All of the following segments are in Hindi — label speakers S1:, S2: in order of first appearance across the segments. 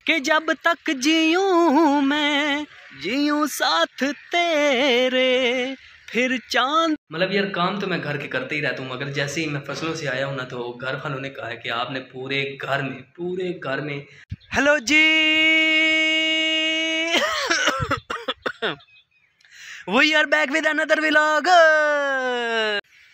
S1: कि जब तक जीऊँ मैं जीऊँ साथ तेरे फिर चांद। मतलब यार काम तो मैं घर के करते ही रहता हूँ, मगर जैसे ही मैं फसलों से आया हूँ ना तो घर वालों ने कहा है कि आपने पूरे घर में हेलो जी we are back with another vlog.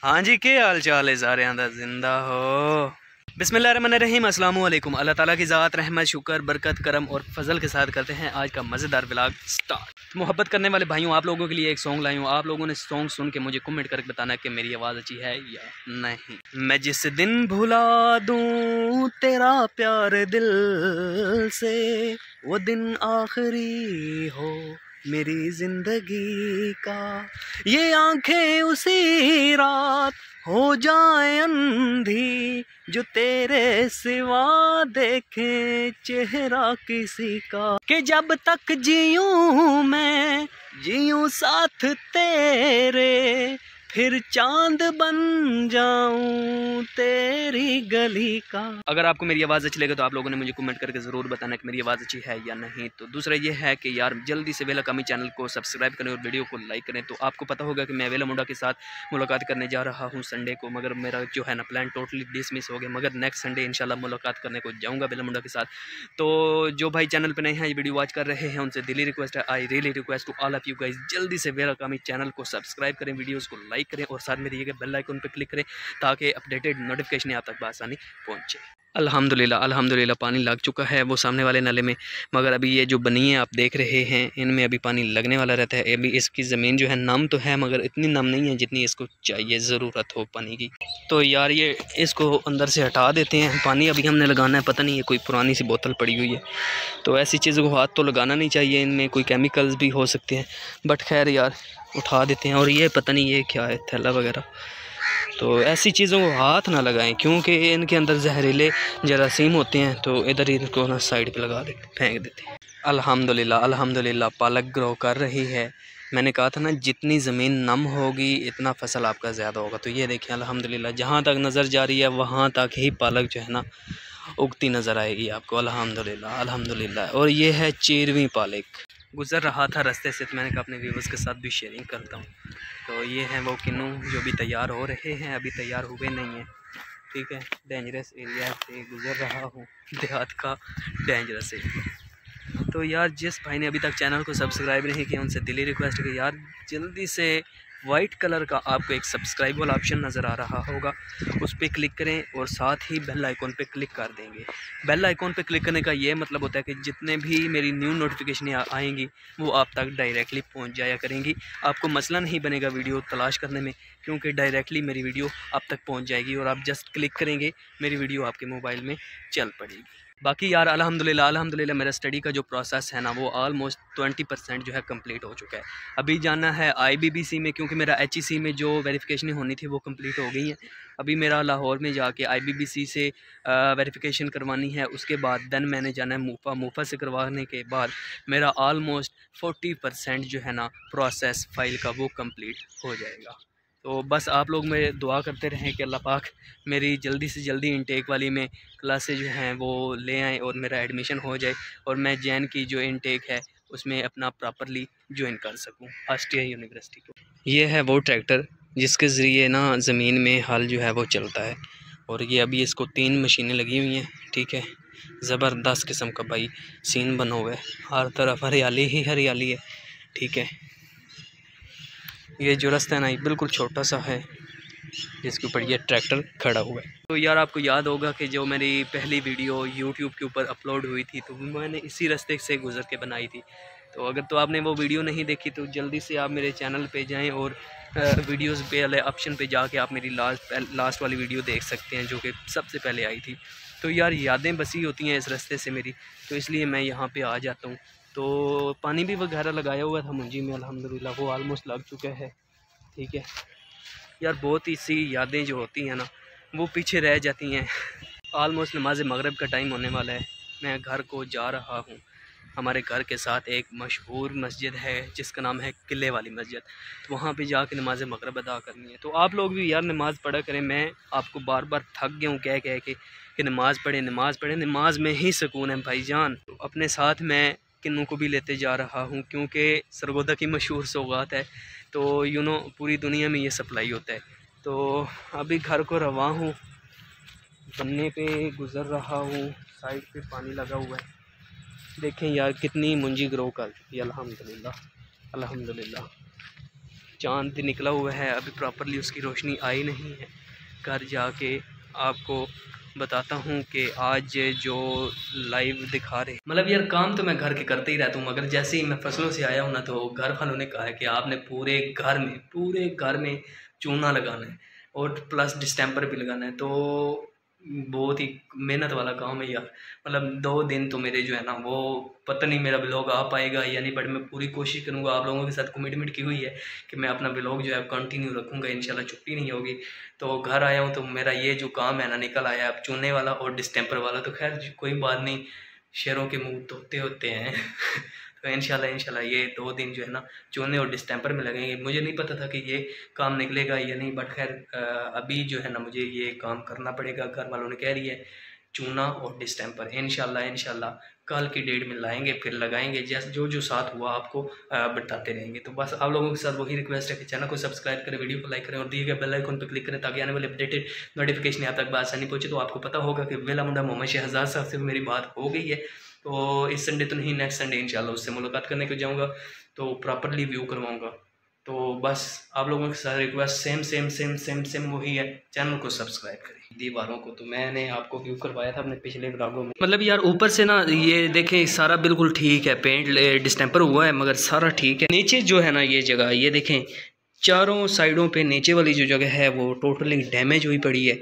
S1: हाँ जी, क्या हाल चाल है सारे आंदा जिंदा हो। बिस्मिल्लाहिर्रहमानिर्रहीम, अस्सलाम वालेकुम। अल्लाह ताला की ज़ात रहमत शुक्र बरकत करम और फजल के साथ करते हैं आज का मज़ेदार व्लॉग स्टार्ट। मोहब्बत करने वाले भाइयों, आप लोगों के लिए एक सॉन्ग लाई हूँ। आप लोगों ने सॉन्ग सुन के मुझे कमेंट करके बताना कि मेरी आवाज़ अच्छी है या नहीं। मैं जिस दिन भुला दूँ तेरा प्यार दिल से, वो दिन आखिरी हो मेरी जिंदगी का। ये आंखें उसी रात हो जाए अंधी जो तेरे सिवा देखे चेहरा किसी का। कि जब तक जीऊँ मैं जीऊँ साथ तेरे फिर चांद बन जाऊं तेरी गली का। अगर आपको मेरी आवाज़ अच्छी लगे तो आप लोगों ने मुझे कमेंट करके ज़रूर बताना कि मेरी आवाज़ अच्छी है या नहीं। तो दूसरा ये है कि यार जल्दी से वेला कामी चैनल को सब्सक्राइब करें और वीडियो को लाइक करें। तो आपको पता होगा कि मैं वेला मुंडा के साथ मुलाकात करने जा रहा हूँ संडे को, मगर मेरा जो है ना प्लान टोटली डिसमिस हो गया। मगर नेक्स्ट संडे इंशाल्लाह मुलाकात करने को जाऊँगा वेला मुंडा के साथ। तो जो भाई चैनल पर नए हैं, ये वीडियो वॉच कर रहे हैं, उनसे दिली रिक्वेस्ट है, I really request to all of you guys, जल्दी से वेला कामी चैनल को सब्सक्राइब करें, वीडियोज़ को लाइक करें और साथ में दिए गए बेल आइकन पर क्लिक करें ताकि अपडेटेड नोटिफिकेशन आप तक आसानी पहुंचे। अल्हम्दुलिल्लाह पानी लग चुका है वो सामने वाले नाले में, मगर अभी ये जो बनिए आप देख रहे हैं इनमें अभी पानी लगने वाला रहता है। अभी इसकी ज़मीन जो है नम तो है मगर इतनी नम नहीं है जितनी इसको चाहिए, ज़रूरत हो पानी की। तो यार ये इसको अंदर से हटा देते हैं। पानी अभी हमने लगाना है, पता नहीं है कोई पुरानी सी बोतल पड़ी हुई है, तो ऐसी चीज़ों को हाथ तो लगाना नहीं चाहिए, इनमें कोई केमिकल्स भी हो सकते हैं। बट खैर यार उठा देते हैं। और ये पता नहीं ये क्या है, थैला वगैरह, तो ऐसी चीज़ों को हाथ ना लगाएं क्योंकि इनके अंदर जहरीले जरासीम होते हैं। तो इधर ही इनको ना साइड पे लगा देते, फेंक देते हैं। अल्हम्दुलिल्लाह पालक ग्रो कर रही है। मैंने कहा था ना जितनी ज़मीन नम होगी इतना फसल आपका ज़्यादा होगा। तो ये देखिए अल्हम्दुलिल्लाह जहाँ तक नज़र जा रही है वहाँ तक ही पालक जो है ना उगती नज़र आएगी आपको। अल्हम्दुलिल्लाह। और ये है 13वीं पालक। गुज़र रहा था रास्ते से तो मैंने कहा अपने व्यूवर्स के साथ भी शेयरिंग करता हूँ। तो ये हैं वो किन्नू जो भी तैयार हो रहे हैं, अभी तैयार हुए नहीं हैं। ठीक है, डेंजरस एरिया से गुज़र रहा हूँ, देहात का डेंजरस एरिया। तो यार जिस भाई ने अभी तक चैनल को सब्सक्राइब नहीं किया उनसे दिली रिक्वेस्ट है कि यार जल्दी से वाइट कलर का आपको एक सब्सक्राइब वाला ऑप्शन नज़र आ रहा होगा, उस पर क्लिक करें और साथ ही बेल आइकॉन पे क्लिक कर देंगे। बेल आइकॉन पे क्लिक करने का ये मतलब होता है कि जितने भी मेरी न्यू नोटिफिकेशन आएंगी वो आप तक डायरेक्टली पहुंच जाया करेंगी। आपको मसला नहीं बनेगा वीडियो तलाश करने में, क्योंकि डायरेक्टली मेरी वीडियो आप तक पहुँच जाएगी और आप जस्ट क्लिक करेंगे मेरी वीडियो आपके मोबाइल में चल पड़ेगी। बाकी यार अल्हम्दुलिल्लाह मेरा स्टडी का जो प्रोसेस है ना वो ऑलमोस्ट 20% जो है कंप्लीट हो चुका है। अभी जाना है IBBC में, क्योंकि मेरा HEC में जो वेरिफिकेशन होनी थी वो कंप्लीट हो गई है। अभी मेरा लाहौर में जाके IBBC से वेरिफिकेशन करवानी है, उसके बाद देन मैंने जाना है मूफा से करवाने के बाद मेरा ऑलमोस्ट 40% जो है ना प्रोसेस फ़ाइल का वो कंप्लीट हो जाएगा। तो बस आप लोग मेरे दुआ करते रहें कि अल्लाह पाक मेरी जल्दी से जल्दी इनटेक वाली में क्लासेज जो हैं वो ले आएँ और मेरा एडमिशन हो जाए और मैं जैन की जो इनटेक है उसमें अपना प्रॉपरली ज्वाइन कर सकूं ऑस्ट्रिया यूनिवर्सिटी को। ये है वो ट्रैक्टर जिसके ज़रिए ना ज़मीन में हल जो है वो चलता है। और ये अभी इसको 3 मशीनें लगी हुई हैं। ठीक है, ज़बरदस्त किस्म का भाई सीन बना हुआ है, हर तरफ हरियाली ही हरियाली है। ठीक है, ये जो रास्ता है ना बिल्कुल छोटा सा है जिसके ऊपर ये ट्रैक्टर खड़ा हुआ है। तो यार आपको याद होगा कि जो मेरी पहली वीडियो यूट्यूब के ऊपर अपलोड हुई थी तो मैंने इसी रास्ते से गुजर के बनाई थी। तो अगर तो आपने वो वीडियो नहीं देखी तो जल्दी से आप मेरे चैनल पे जाएं और वीडियोस पे वाले ऑप्शन पे जाके आप मेरी लास्ट वाली वीडियो देख सकते हैं जो कि सबसे पहले आई थी। तो यार यादें बसी होती हैं इस रास्ते से मेरी, तो इसलिए मैं यहाँ पर आ जाता हूँ। तो पानी भी वगैरह लगाया हुआ था मुंजी में, अल्हम्दुलिल्लाह वो ऑलमोस्ट लग चुका है। ठीक है यार, बहुत ही सी यादें जो होती हैं ना वो पीछे रह जाती हैं। ऑलमोस्ट नमाज मगरिब का टाइम होने वाला है, मैं घर को जा रहा हूँ। हमारे घर के साथ एक मशहूर मस्जिद है जिसका नाम है किले वाली मस्जिद। तो वहाँ पे जाके नमाज मगरिब अदा करनी है। तो आप लोग भी यार नमाज़ पढ़ा करें। मैं आपको बार बार थक गया हूँ कह कह के कि नमाज़ पढ़ें, नमाज़ पढ़ें। नमाज में ही सुकून है भाईजान। तो अपने साथ मैं किन्नू को भी लेते जा रहा हूँ क्योंकि सरगोदा की मशहूर सौगात है। तो पूरी दुनिया में ये सप्लाई होता है। तो अभी घर को रवा हूँ, बनने पे गुज़र रहा हूँ। साइड पे पानी लगा हुआ है, देखें यार कितनी मुंजी ग्रो कर चुकी है। अल्हम्दुलिल्लाह अल्हम्दुलिल्लाह। चाँद निकला हुआ है, अभी प्रॉपरली उसकी रोशनी आई नहीं है। घर जाके आपको बताता हूँ कि आज जो लाइव दिखा रहे, मतलब यार काम तो मैं घर के करते ही रहता हूँ, मगर जैसे ही मैं फसलों से आया हूँ ना तो घर वालों ने कहा है कि आपने पूरे घर में चूना लगाना है और प्लस डिस्टेंपर भी लगाना है। तो बहुत ही मेहनत वाला काम है यार। मतलब 2 दिन तो मेरे जो है ना वो पता नहीं मेरा ब्लॉग आ पाएगा या नहीं, बट मैं पूरी कोशिश करूँगा। आप लोगों के साथ कमिटमेंट की हुई है कि मैं अपना ब्लॉग जो है कंटिन्यू रखूँगा, इंशाल्लाह छुट्टी नहीं होगी। तो घर आया हूँ तो मेरा ये जो काम है ना निकल आया अब, चूने वाला और डिस्टेंपर वाला। तो खैर कोई बात नहीं, शेरों के मुँह धोते होते हैं तो इंशाल्लाह ये 2 दिन जो है ना चूने और डिस्टेंपर में लगेंगे। मुझे नहीं पता था कि ये काम निकलेगा या नहीं, बट खैर अभी जो है ना मुझे ये काम करना पड़ेगा। घर वालों ने कह रही है चूना और डिस्टेंपर इंशाल्लाह कल की डेट में लाएंगे, फिर लगाएंगे। जैसे जो साथ हुआ आपको बताते रहेंगे। तो बस आप लोगों के साथ वही रिक्वेस्ट है कि चैनल को सब्सक्राइब करें, वीडियो को लाइक करें और दिए गए बेल आइकन पर क्लिक करें ताकि आने वाले अपडेटेड नोटिफिकेशन यहाँ तक बासानी पहुँचे। तो आपको पता होगा कि वेला मुंडा मोहम्मद शहजाद साहब से मेरी बात हो गई है। तो इस संडे तो नहीं, नेक्स्ट संडे इंशाल्लाह उससे मुलाकात करने को जाऊँगा, तो प्रॉपरली व्यू करवाऊँगा। तो बस आप लोगों के साथ रिक्वेस्ट सेम वही है, चैनल को सब्सक्राइब करें। दीवारों को तो मैंने आपको व्यू करवाया था अपने पिछले व्लॉगों में। मतलब यार ऊपर से ना ये देखें सारा बिल्कुल ठीक है, पेंट डिस्टेंपर हुआ है मगर सारा ठीक है। नीचे जो है ना ये जगह ये देखें, चारों साइडों पे नीचे वाली जो जगह है वो टोटली डैमेज हुई पड़ी है।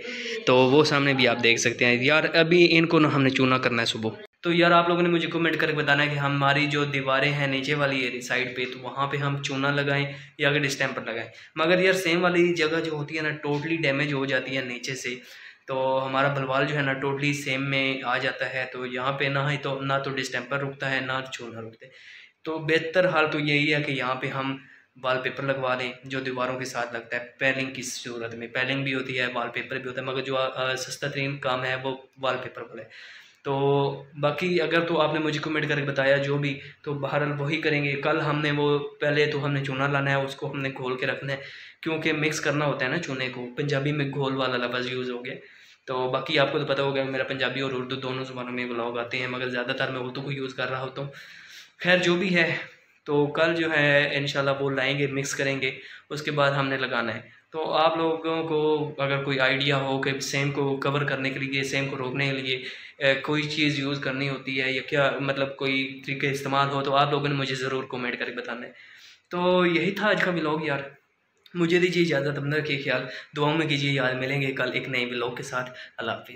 S1: तो वो सामने भी आप देख सकते हैं यार। अभी इनको ना हमने चूना करना है सुबह। तो यार आप लोगों ने मुझे कमेंट करके बताना है कि हमारी जो दीवारें हैं नीचे वाली साइड पे, तो वहाँ पे हम चूना लगाएं या अगर डिस्टेंपर लगाएं। मगर यार सेम वाली जगह जो होती है ना टोटली डैमेज हो जाती है नीचे से, तो हमारा बलवाल जो है ना टोटली सेम में आ जाता है। तो यहाँ पे ना तो डिस्टेंपर रुकता है ना चूना रुकता है। तो बेहतर हाल तो यही है कि यहाँ पे हम वॉलपेपर लगवा लें जो दीवारों के साथ लगता है। पेलिंग की सूरत में पेलिंग भी होती है, वॉलपेपर भी होता है, मगर जो सस्ता तरीन काम है वो वॉलपेपर वाला है। तो बाकी अगर तो आपने मुझे कमेंट करके बताया जो भी, तो बहरहाल वही करेंगे। कल हमने वो पहले तो हमने चूना लाना है, उसको हमने घोल के रखना है क्योंकि मिक्स करना होता है ना चूने को। पंजाबी में घोल वाला लफ्ज़ यूज़ हो गया। तो बाकी आपको तो पता होगा मेरा पंजाबी और उर्दू दोनों ज़ुबानों में व्लॉग आते हैं, मगर ज़्यादातर मैं उर्दू को यूज़ कर रहा होता हूँ। खैर जो भी है, तो कल जो है इंशाल्लाह वो लाएंगे, मिक्स करेंगे, उसके बाद हमने लगाना है। तो आप लोगों को अगर कोई आइडिया हो कि सेम को कवर करने के लिए, सेम को रोकने के लिए कोई चीज़ यूज़ करनी होती है या क्या मतलब कोई तरीके इस्तेमाल हो, तो आप लोगों ने मुझे ज़रूर कमेंट करके बताना है। तो यही था आज का व्लॉग यार। मुझे दीजिए इजाज़त, अपना रखिए ख्याल, दुआओं में कीजिए याद। मिलेंगे कल एक नए व्लॉग के साथ। अल्लाह हाफ़िज़।